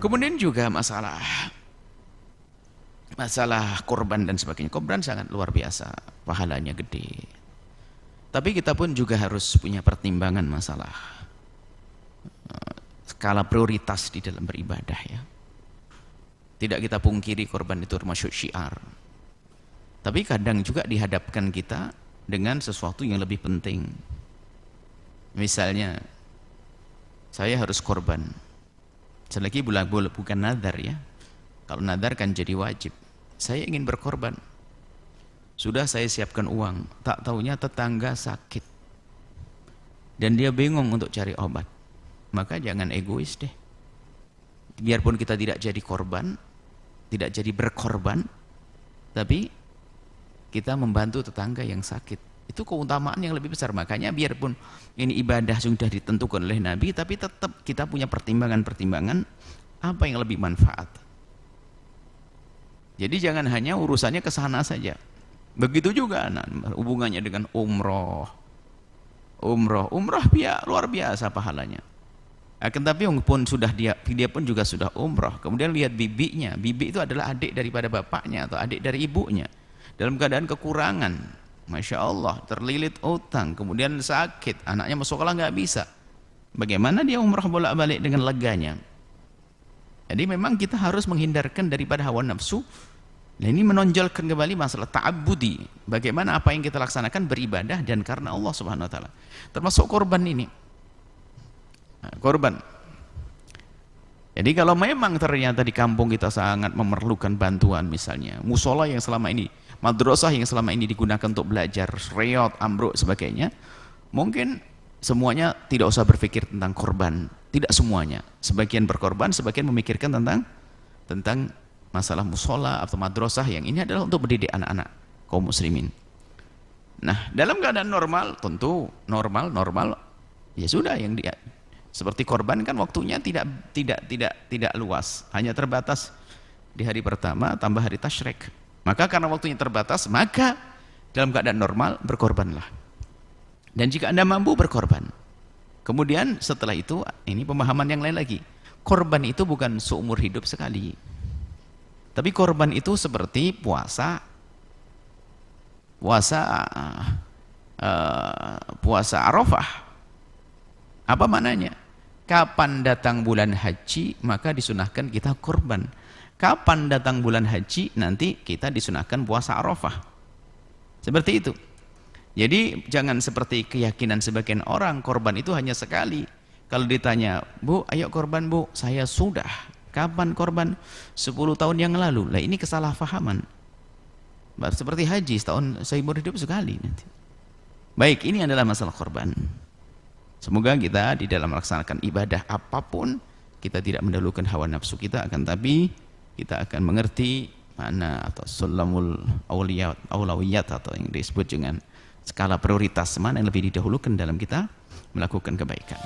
Kemudian juga masalah korban dan sebagainya. Korban sangat luar biasa, pahalanya gede. Tapi kita pun juga harus punya pertimbangan masalah skala prioritas di dalam beribadah ya. Tidak kita pungkiri korban itu termasuk syiar. Tapi kadang juga dihadapkan kita dengan sesuatu yang lebih penting. Misalnya, saya harus korban. Selagi bukan nadar ya. Kalau nadar kan jadi wajib. Saya ingin berkorban. Sudah saya siapkan uang, tak taunya tetangga sakit. Dan dia bingung untuk cari obat. Maka jangan egois deh. Biarpun kita tidak jadi korban, tidak jadi berkorban, tapi kita membantu tetangga yang sakit. Itu keutamaan yang lebih besar. Makanya biarpun ini ibadah sudah ditentukan oleh Nabi, tapi tetap kita punya pertimbangan-pertimbangan apa yang lebih manfaat. Jadi jangan hanya urusannya ke sana saja. Begitu juga hubungannya dengan umroh. Umroh luar biasa pahalanya. Akan tapi pun sudah dia pun juga sudah umroh. Kemudian lihat bibinya. Bibi itu adalah adik daripada bapaknya atau adik dari ibunya. Dalam keadaan kekurangan, masya Allah, terlilit utang, kemudian sakit, anaknya masuk sekolah nggak bisa. Bagaimana dia umroh bolak-balik dengan leganya? Jadi memang kita harus menghindarkan daripada hawa nafsu. Nah, ini menonjolkan kembali masalah ta'abbudi. Bagaimana apa yang kita laksanakan beribadah dan karena Allah Subhanahu wa taala. Termasuk korban ini. Nah, korban. Jadi kalau memang ternyata di kampung kita sangat memerlukan bantuan, misalnya musola yang selama ini, madrasah yang selama ini digunakan untuk belajar, reot, ambruk, sebagainya, mungkin semuanya tidak usah berpikir tentang korban. Tidak semuanya. Sebagian berkorban, sebagian memikirkan tentang masalah musola atau madrasah yang ini adalah untuk mendidik anak-anak kaum muslimin. Nah, dalam keadaan normal, tentu normal ya sudah, yang dia seperti korban kan waktunya tidak luas, hanya terbatas di hari pertama tambah hari tasyrik. Maka karena waktunya terbatas, maka dalam keadaan normal berkorbanlah. Dan jika Anda mampu berkorban. Kemudian setelah itu, ini pemahaman yang lain lagi. Korban itu bukan seumur hidup sekali. Tapi korban itu seperti puasa Arafah. Apa maknanya? Kapan datang bulan haji, maka disunahkan kita korban. Kapan datang bulan haji, nanti kita disunahkan puasa Arafah. Seperti itu. Jadi jangan seperti keyakinan sebagian orang, korban itu hanya sekali. Kalau ditanya, Bu, ayo korban Bu, saya sudah. Kapan korban? 10 tahun yang lalu. Lah ini kesalahpahaman. Seperti haji, setahun seumur hidup sekali nanti. Baik, ini adalah masalah korban. Semoga kita di dalam melaksanakan ibadah apapun, kita tidak mendahulukan hawa nafsu kita, akan tapi kita akan mengerti mana atau sulamul aulawiyat atau yang disebut dengan skala prioritas, mana yang lebih didahulukan dalam kita melakukan kebaikan.